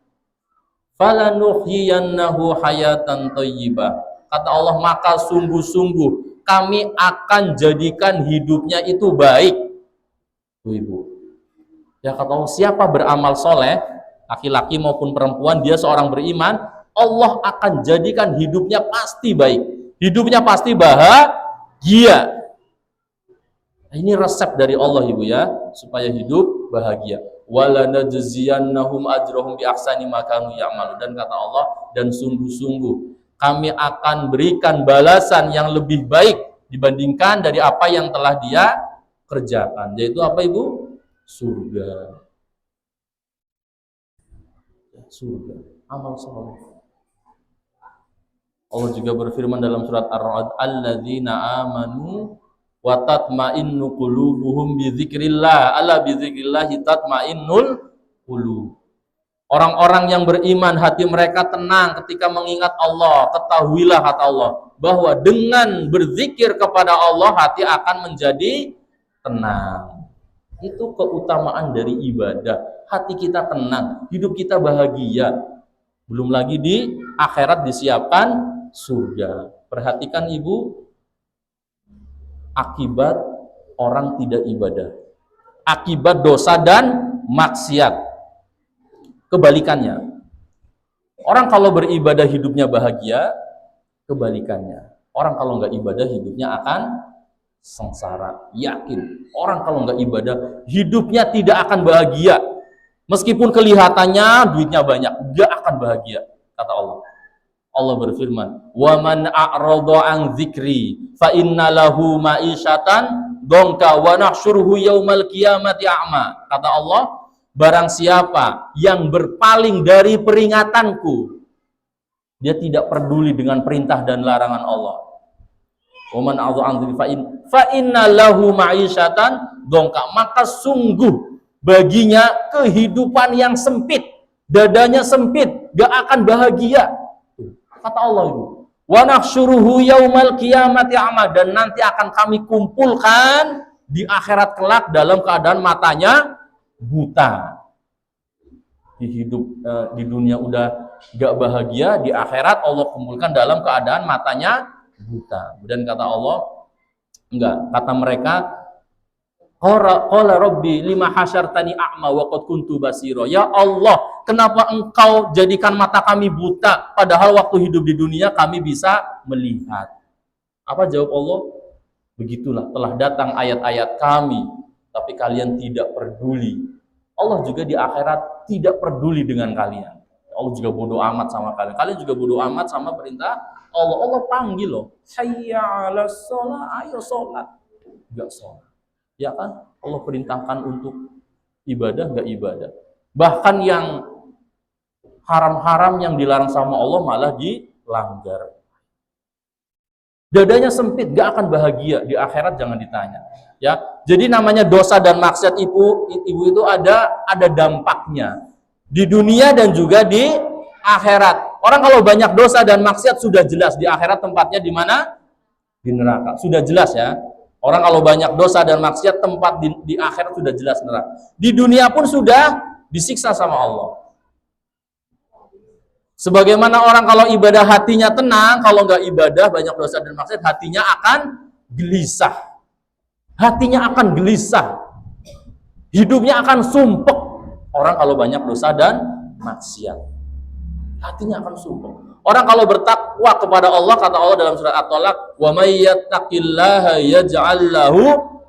falanuhyiyannahu hayatan thayyibah. Kata Allah, maka sungguh-sungguh kami akan jadikan hidupnya itu baik. Tuh ibu. Ya kata Allah, siapa beramal soleh, laki-laki maupun perempuan, dia seorang beriman, Allah akan jadikan hidupnya pasti baik. Hidupnya pasti bahagia. Ini resep dari Allah ibu ya, supaya hidup bahagia. Walanajziyannahum ajrahum bi ahsani ma kanu ya'malu. Dan kata Allah, dan sungguh-sungguh kami akan berikan balasan yang lebih baik dibandingkan dari apa yang telah dia kerjakan. Yaitu apa ibu? Surga. Surga, amal soleh. Allah juga berfirman dalam surat Ar-Ra'd, alladzina amanu wa tatma'innu qulubuhum bi dzikrillah, ala bi dzikrillah tatma'innul qulub. Orang-orang yang beriman hati mereka tenang ketika mengingat Allah. Ketahuilah kata Allah bahwa dengan berzikir kepada Allah hati akan menjadi tenang. Itu keutamaan dari ibadah. Hati kita tenang, hidup kita bahagia. Belum lagi di akhirat disiapkan surga. Perhatikan ibu, akibat orang tidak ibadah, akibat dosa dan maksiat. Kebalikannya, orang kalau beribadah hidupnya bahagia. Kebalikannya, orang kalau nggak ibadah hidupnya akan sengsara. Yakin, orang kalau nggak ibadah hidupnya tidak akan bahagia. Meskipun kelihatannya duitnya banyak, nggak akan bahagia, kata Allah. Allah berfirman, wa man a'rada an dzikri fa inna lahu ma'isyatan dongka wa nahsyuruhu yaumal qiyamati a'ma. Kata Allah, barang siapa yang berpaling dari peringatanku, dia tidak peduli dengan perintah dan larangan Allah. Wa man a'rada an dzikri fa inna lahu ma'isyatan dongka, maka sungguh baginya kehidupan yang sempit, dadanya sempit, gak akan bahagia. Kata Allah itu, wa nahsyuruhu yaumal qiyamati a'ma, dan nanti akan kami kumpulkan di akhirat kelak dalam keadaan matanya buta. Di dunia udah gak bahagia, di akhirat Allah kumpulkan dalam keadaan matanya buta. Dan kata Allah, enggak, kata mereka, qala rabbi lima hasyartani a'ma wa qad kuntu basira. Ya Allah, kenapa engkau jadikan mata kami buta padahal waktu hidup di dunia kami bisa melihat? Apa jawab Allah? Begitulah telah datang ayat-ayat kami, tapi kalian tidak peduli. Allah juga di akhirat tidak peduli dengan kalian. Allah juga bodoh amat sama kalian. Kalian juga bodoh amat sama perintah Allah. Allah panggil loh, hayya 'alas shalah, ayo sholat. Enggak sholat. Ya kan? Allah perintahkan untuk ibadah, enggak ibadah. Bahkan yang haram-haram yang dilarang sama Allah malah dilanggar. Dadanya sempit, gak akan bahagia. Di akhirat jangan ditanya. Ya, jadi namanya dosa dan maksiat ibu itu ada dampaknya di dunia dan juga di akhirat. Orang kalau banyak dosa dan maksiat sudah jelas di akhirat tempatnya di mana? Di neraka. Sudah jelas ya. Orang kalau banyak dosa dan maksiat tempat di akhirat sudah jelas neraka. Di dunia pun sudah disiksa sama Allah. Sebagaimana orang kalau ibadah hatinya tenang, kalau nggak ibadah banyak dosa dan maksiat hatinya akan gelisah. Hatinya akan gelisah. Hidupnya akan sumpek. Orang kalau banyak dosa dan maksiat, hatinya akan sumpek. Orang kalau bertakwa kepada Allah, kata Allah dalam surat At-Talaq, wa may yattaqillaha yaj'al lahu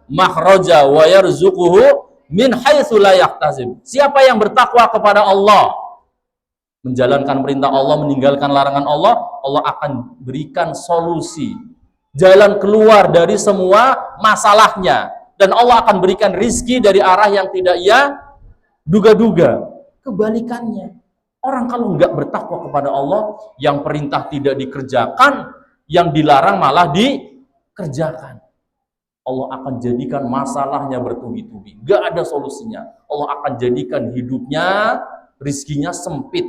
makhraja wa yarzuquhu min haitsu la yahtasib. Siapa yang bertakwa kepada Allah, menjalankan perintah Allah, meninggalkan larangan Allah, Allah akan berikan solusi, jalan keluar dari semua masalahnya, dan Allah akan berikan rizki dari arah yang tidak ia duga-duga. Kebalikannya, orang kalau nggak bertakwa kepada Allah, yang perintah tidak dikerjakan, yang dilarang malah dikerjakan, Allah akan jadikan masalahnya bertubi-tubi, nggak ada solusinya. Allah akan jadikan hidupnya, rizkinya sempit,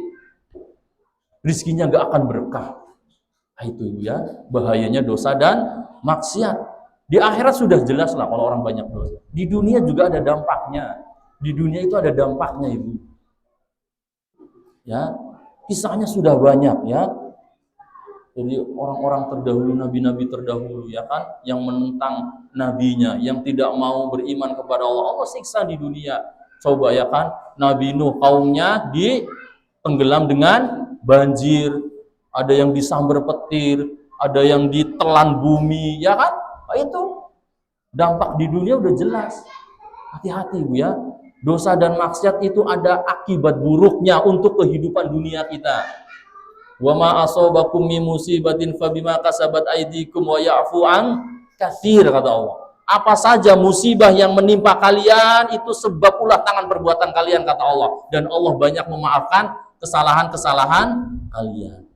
rizkinya nggak akan berkah. Nah, itu ya bahayanya dosa dan maksiat. Di akhirat sudah jelas lah kalau orang banyak dosa. Di dunia juga ada dampaknya. Di dunia itu ada dampaknya ibu. Ya, kisahnya sudah banyak ya. Jadi orang-orang terdahulu, nabi-nabi terdahulu ya kan, yang menentang nabinya, yang tidak mau beriman kepada Allah, Allah siksa di dunia. Coba ya kan, Nabi Nuh kaumnya ditenggelam dengan banjir, ada yang disambar petir, ada yang ditelan bumi, ya kan? Nah, itu dampak di dunia udah jelas. Hati-hati Bu ya. Dosa dan maksiat itu ada akibat buruknya untuk kehidupan dunia kita. Wa ma asabakum min musibatin fabima kasabat aydikum wa ya'fu an katsir, kata Allah. Apa saja musibah yang menimpa kalian itu sebab ulah tangan perbuatan kalian, kata Allah. Dan Allah banyak memaafkan kesalahan-kesalahan kalian.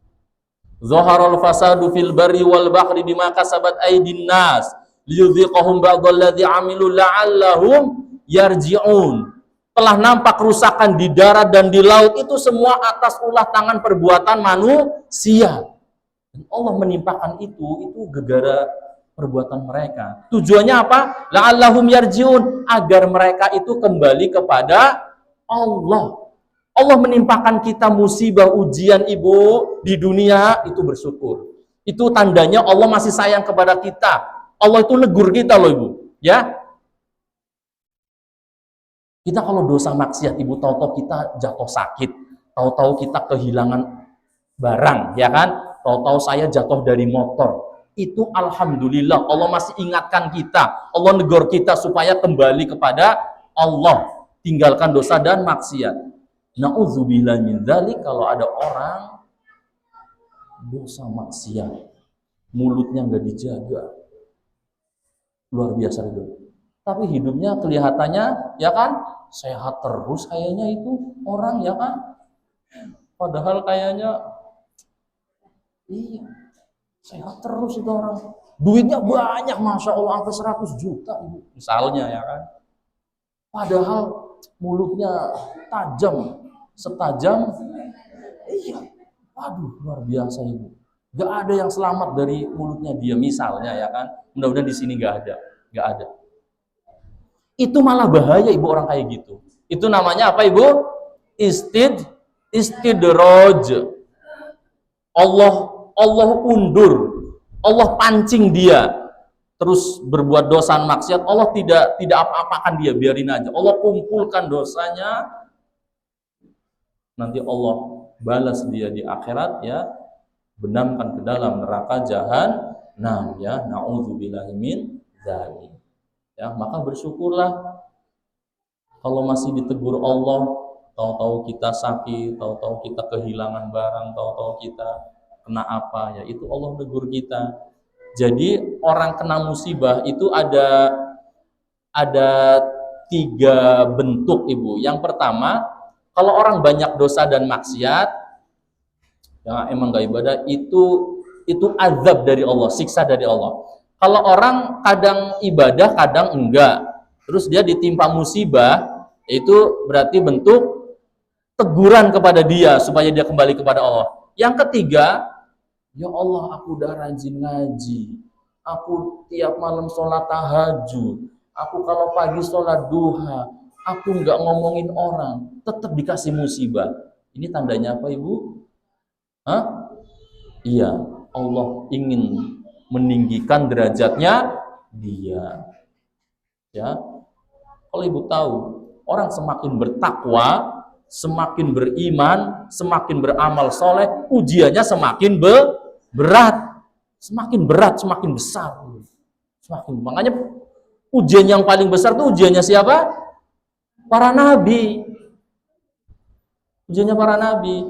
Zaharul fasadu fil barri wal bahri bima kasabat aydin nas liyudhiqahum ba'dalladzi 'amilu la'allahum yarji'un. Telah nampak kerusakan di darat dan di laut itu semua atas ulah tangan perbuatan manusia. Dan Allah menimpakan itu gegara perbuatan mereka. Tujuannya apa? La'allahum yarji'un, agar mereka itu kembali kepada Allah. Allah menimpakan kita musibah, ujian Ibu di dunia, itu bersyukur. Itu tandanya Allah masih sayang kepada kita. Allah itu negur kita loh Ibu, ya. Kita kalau dosa maksiat Ibu, tahu-tahu kita jatuh sakit, tahu-tahu kita kehilangan barang, ya kan? Tahu-tahu saya jatuh dari motor. Itu alhamdulillah Allah masih ingatkan kita. Allah negur kita supaya kembali kepada Allah, tinggalkan dosa dan maksiat. Na'udzubillah min dzalik, kalau ada orang dosa maksiat, mulutnya nggak dijaga, luar biasa itu. Tapi hidupnya kelihatannya ya kan sehat terus kayaknya itu orang, ya kan? Padahal kayaknya iya sehat terus itu orang. Duitnya banyak, Masya Allah, sampai 100 juta Ibu, misalnya, ya kan? Padahal mulutnya tajam, setajam, iya, waduh, luar biasa Ibu. Gak ada yang selamat dari mulutnya dia, misalnya, ya kan? Mudah-mudahan di sini gak ada. Itu malah bahaya Ibu, orang kayak gitu. Itu namanya apa Ibu? Istidraj. Allah undur, Allah pancing dia terus berbuat dosa maksiat. Allah tidak apa-apakan dia, biarin aja. Allah kumpulkan dosanya, nanti Allah balas dia di akhirat, ya, benamkan ke dalam neraka jahanam, ya, naudzubillahi min dzalik. Ya, maka bersyukurlah kalau masih ditegur Allah. Tahu-tahu kita sakit, tahu-tahu kita kehilangan barang, tahu-tahu kita kena apa, ya itu Allah negur kita. Jadi orang kena musibah itu ada 3 bentuk Ibu. Yang pertama, kalau orang banyak dosa dan maksiat, ya emang gak ibadah, itu azab dari Allah, siksa dari Allah. Kalau orang kadang ibadah, kadang enggak, terus dia ditimpa musibah, itu berarti bentuk teguran kepada dia supaya dia kembali kepada Allah. Yang ketiga, ya Allah, aku udah rajin ngaji, aku tiap malam sholat tahajud, aku kalau pagi sholat duha, aku nggak ngomongin orang, tetap dikasih musibah. Ini tandanya apa Ibu? Hah? Iya, Allah ingin meninggikan derajatnya dia. Ya, kalau Ibu tahu, orang semakin bertakwa, semakin beriman, semakin beramal soleh, ujiannya semakin berat, semakin besar. Makanya ujian yang paling besar itu ujiannya siapa? Para nabi. Ujiannya para nabi.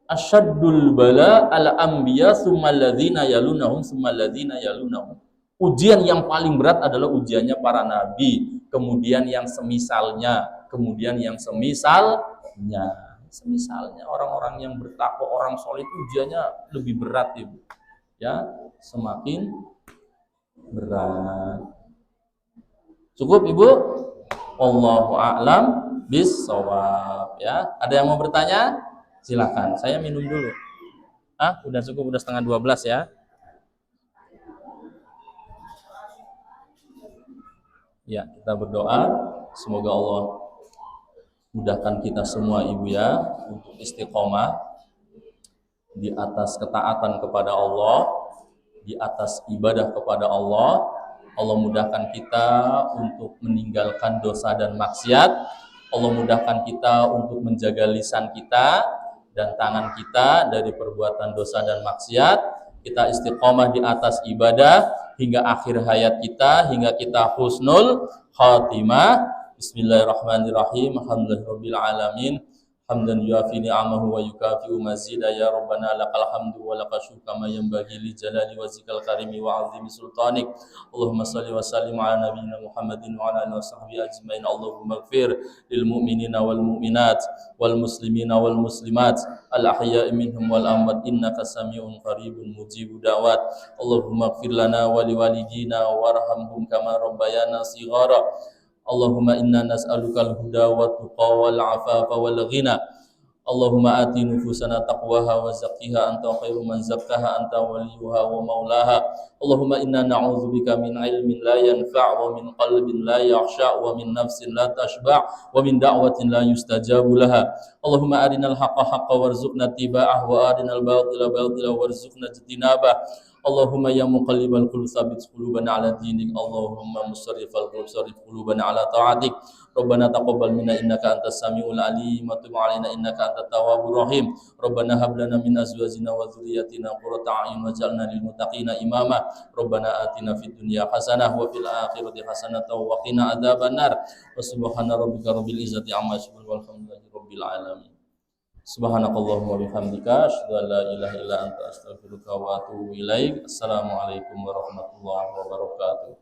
Asyaddul bala ala anbiya tsummal ladzina yalunahum tsummal ladzina yalunahum. Ujian yang paling berat adalah ujiannya para nabi, kemudian yang semisalnya, kemudian yang semisalnya. Semisalnya orang-orang yang bertakwa, orang soleh, ujiannya lebih berat Ibu. Ya, semakin berat. Cukup Ibu? Wallahu a'lam bis-shawab, ya. Ada yang mau bertanya? Silakan, saya minum dulu. Udah cukup, udah setengah 12 ya. Ya, kita berdoa semoga Allah mudahkan kita semua Ibu ya untuk istiqomah. di atas ketaatan kepada Allah, di atas ibadah kepada Allah. Allah mudahkan kita untuk meninggalkan dosa dan maksiat. Allah mudahkan kita untuk menjaga lisan kita dan tangan kita dari perbuatan dosa dan maksiat. Kita istiqomah di atas ibadah hingga akhir hayat kita, hingga kita husnul khatimah. Bismillahirrahmanirrahim. Alhamdulillahirabbil alamin. Hamdan yuafi ni'amahu wa yukafi'u mazida ya rabbana lakal hamdu wa lakal syukru kama yanbaghi li jalali wajhikal karimi wa 'azimi sultanik. Allahumma shalli wa sallim ala nabiyyina Muhammadin wa ala alihi washabbihi ajmain. Allahumma ighfir lil mu'minina wal mu'minat wal muslimina wal muslimat al ahya'i minhum wal amwat innaka sami'un qaribun mujibud da'wat. Allahumma ighfir lana wa liwalidina warhamhum kama rabbayana shighara. Allahumma inna nas'alukal huda wa tuqa wal afafa wal ghina. Allahumma ati nufusana taqwaha wa zakkiha anta khairu man zakkaha anta waliyuha wa maulaha. Allahumma inna na'udzubika min ilmin la yanfa' wa min qalbin la yakhsha' wa min nafsin la tashba' wa min da'watin la yustajabu laha. Allahumma arinal haqqa haqqan warzuqna tiba'ah wa arinal batila batila warzuqna ijtinabah. Allahumma ya muqallibal qulub tsabbit qulubana ala dinik. Allahumma musarrifal qulub sarrif qulubana ala ta'atik. Rabbana taqabbal minna innaka antas samiul alim wa tub alaina innaka antat tawwabur rahim. Rabbana hab lana min azwajina wa dhurriyyatina qurrata a'yun waj'alna lil muttaqina imama. Rabbana atina fid dunya hasanah wa fil akhirati hasanah wa qina adzabannar. Wa subhana rabbika rabbil izzati amma yasifun walhamdulillahi rabbil alamin. Subhanakallahumma bihamdika asyhadu an la ilaha illa anta astaghfiruka wa atubu ilaik. Assalamualaikum warahmatullahi wabarakatuh.